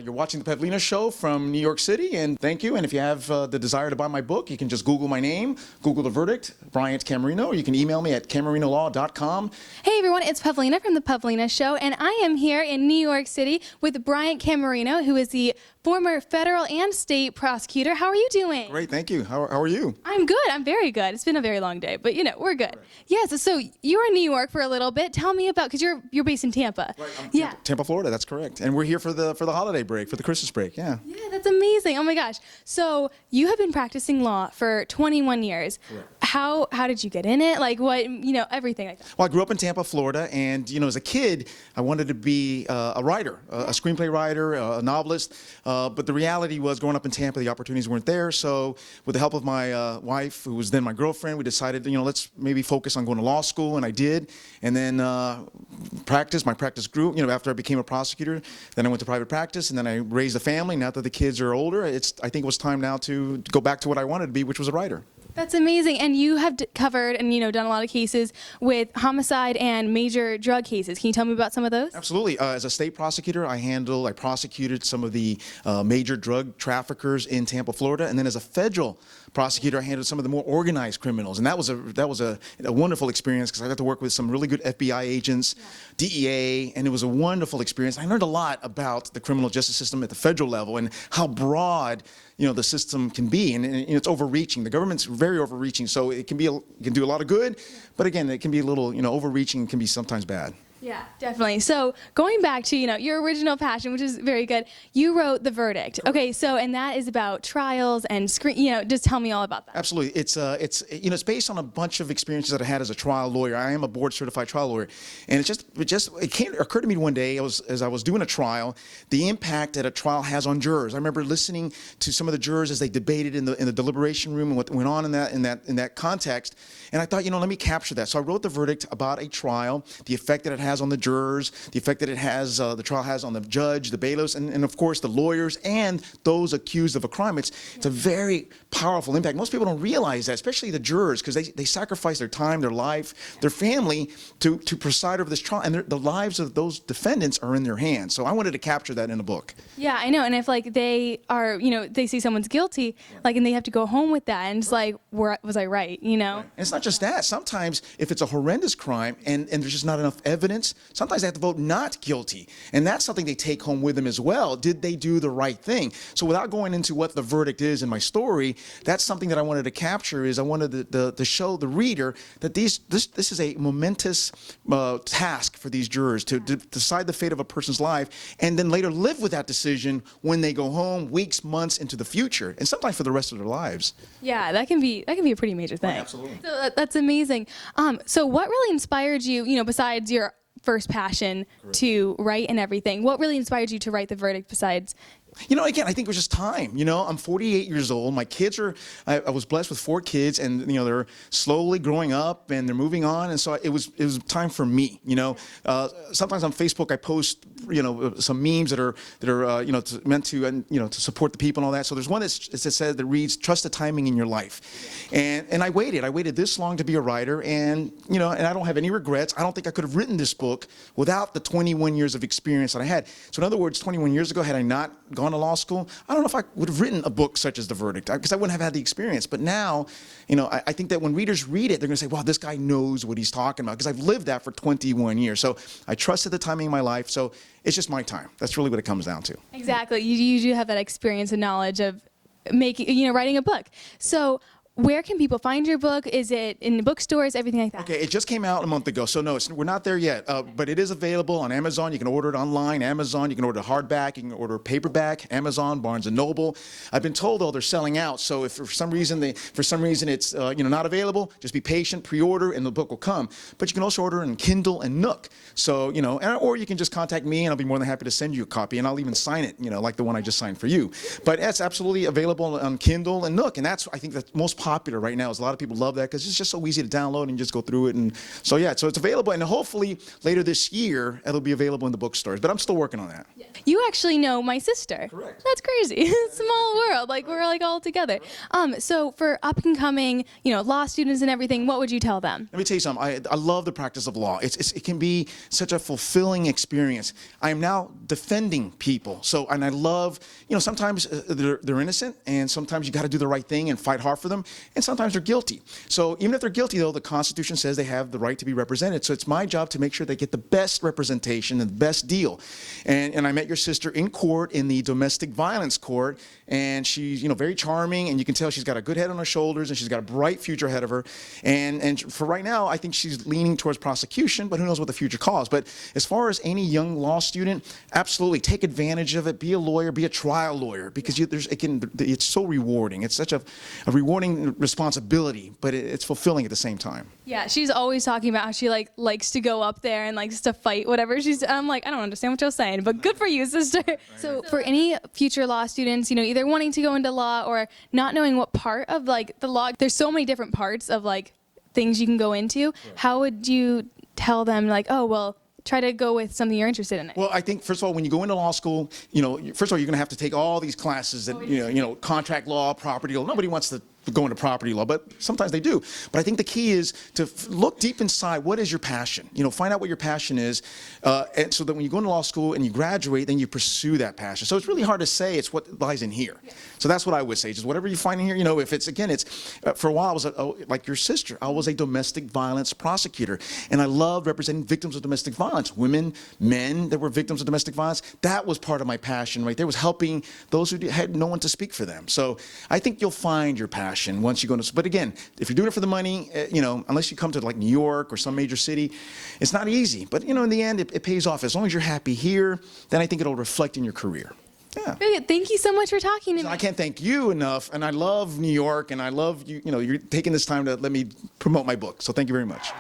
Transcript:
You're watching the Pavlina Show from New York City, and thank you. And if you have the desire to buy my book, you can just Google my name, Google the verdict, Bryant CAMARENO, or you can email me at camarenolaw.com. Hey everyone, it's Pavlina from the Pavlina Show, and I am here in New York City with Bryant CAMARENO, who is the former federal and state prosecutor. How are you doing? Great, thank you. How are you? I'm good. I'm very good. It's been a very long day, but you know, we're good. Right. Yes, so you were in New York for a little bit. Tell me about, because you're based in Tampa. Right, Tampa, Florida, that's correct. And we're here for the holiday break, for the Christmas break, yeah. Yeah, that's amazing. Oh my gosh. So you have been practicing law for 21 years. Correct. How did you get in it? Like what, everything like that. Well, I grew up in Tampa, Florida, and as a kid, I wanted to be a writer, a screenplay writer, a novelist. But the reality was, growing up in Tampa, the opportunities weren't there. So with the help of my wife, who was then my girlfriend, we decided, let's maybe focus on going to law school, and I did. And then my practice grew. After I became a prosecutor, then I went to private practice, and then I raised a family. Now that the kids are older, I think it was time now to go back to what I wanted to be, which was a writer. That's amazing. And you have covered and done a lot of cases with homicide and major drug cases. Can you tell me about some of those? Absolutely. As a state prosecutor, I prosecuted some of the major drug traffickers in Tampa, Florida, and then as a federal prosecutor, I handled some of the more organized criminals, and that was a wonderful experience because I got to work with some really good FBI agents, DEA, and it was a wonderful experience. I learned a lot about the criminal justice system at the federal level and how broad the system can be, and it's overreaching. The government's very overreaching, so it can do a lot of good, but again, it can be a little overreaching, can be sometimes bad. Yeah, definitely. So going back to, your original passion, which is very good, you wrote The Verdict. Okay, so, and that is about trials and just tell me all about that. Absolutely. It's based on a bunch of experiences that I had as a trial lawyer. I am a board certified trial lawyer. And it occurred to me one day, as I was doing a trial, the impact that a trial has on jurors. I remember listening to some of the jurors as they debated in the deliberation room and what went on in that context. And I thought, let me capture that. So I wrote The Verdict about a trial, the effect that it has on the jurors, the effect that the trial has on the judge, the bailiffs, and of course the lawyers and those accused of a crime. It's a very powerful impact. Most people don't realize that, especially the jurors, because they sacrifice their time, their life, their family to preside over this trial, and the lives of those defendants are in their hands. So I wanted to capture that in a book. Yeah, I know. And if they are, they see someone's guilty, and they have to go home with that, and it's like, was I right? Right. And it's not just that. Sometimes if it's a horrendous crime and there's just not enough evidence, sometimes they have to vote not guilty. And that's something they take home with them as well. Did they do the right thing? So without going into what the verdict is in my story, that's something that I wanted to capture. I wanted to show the reader that this is a momentous task for these jurors to decide the fate of a person's life and then later live with that decision when they go home weeks, months into the future, and sometimes for the rest of their lives. Yeah, that can be a pretty major thing. Oh, absolutely. So that's amazing. So what really inspired you, besides your first passion to write and everything, what really inspired you to write The Verdict besides? Again, I think it was just time. I'm 48 years old. My kids I was blessed with 4 kids, and they're slowly growing up and they're moving on, and so it was time for me. Sometimes on Facebook I post some memes that are meant to to support the people and all that. So there's one that reads, "Trust the timing in your life," and I waited this long to be a writer, and and I don't have any regrets. I don't think I could have written this book without the 21 years of experience that I had. So in other words, 21 years ago, had I not gone to law school, I don't know if I would have written a book such as The Verdict, because I wouldn't have had the experience. But now, I think that when readers read it, they're going to say, wow, this guy knows what he's talking about, because I've lived that for 21 years. So I trusted the timing of my life. So it's just my time. That's really what it comes down to. Exactly. You do have that experience and knowledge of writing a book. So where can people find your book? Is it in the bookstores, everything like that? Okay, it just came out a month ago, so no, we're not there yet. But it is available on Amazon. You can order it online, Amazon. You can order hardback. You can order paperback, Amazon, Barnes & Noble. I've been told, though, they're selling out. So if for some reason it's not available, just be patient, pre-order, and the book will come. But you can also order it in Kindle and Nook. So or you can just contact me, and I'll be more than happy to send you a copy, and I'll even sign it, like the one I just signed for you. But it's absolutely available on Kindle and Nook, and that's, I think, the most popular right now. Is a lot of people love that because it's just so easy to download and just go through it. And so yeah, so it's available, and hopefully later this year it'll be available in the bookstores. But I'm still working on that. You actually know my sister. Correct. That's crazy. Small world. Like we're like all together. So for up and coming, law students and everything, what would you tell them? Let me tell you something. I love the practice of law. It can be such a fulfilling experience. I am now defending people. So, and I love, sometimes they're innocent, and sometimes you got to do the right thing and fight hard for them, and sometimes they're guilty. So even if they're guilty, though, the Constitution says they have the right to be represented. So it's my job to make sure they get the best representation and the best deal. And I met your sister in court, in the domestic violence court, and she's, very charming, and you can tell she's got a good head on her shoulders, and she's got a bright future ahead of her. And for right now, I think she's leaning towards prosecution, but who knows what the future calls. But as far as any young law student, absolutely take advantage of it. Be a lawyer, be a trial lawyer, because it's so rewarding. It's such a rewarding responsibility, but it's fulfilling at the same time. Yeah, she's always talking about how she likes to go up there and likes to fight, whatever. I'm like, I don't understand what you're saying, but good for you, sister. So for any future law students, either wanting to go into law or not knowing what part of the law, there's so many different parts of things you can go into. How would you tell them try to go with something you're interested in? Well, I think, first of all, when you go into law school, first of all, you're going to have to take all these classes that, contract law, property law. Nobody wants to go into property law, but sometimes they do. But I think the key is to look deep inside. What is your passion? Find out what your passion is, and so that when you go into law school and you graduate, then you pursue that passion. So it's really hard to say. It's what lies in here. Yeah. So that's what I would say. Just whatever you find in here. If it's for a while I was like your sister. I was a domestic violence prosecutor, and I loved representing victims of domestic violence, women, men that were victims of domestic violence. That was part of my passion right there. Was helping those who had no one to speak for them. So I think you'll find your passion once you go into, but again, if you're doing it for the money, unless you come to New York or some major city, it's not easy. But in the end, it pays off. As long as you're happy here, then I think it'll reflect in your career. Yeah. Very good. Thank you so much for talking to me. I can't thank you enough, and I love New York, and I love you're taking this time to let me promote my book. So thank you very much.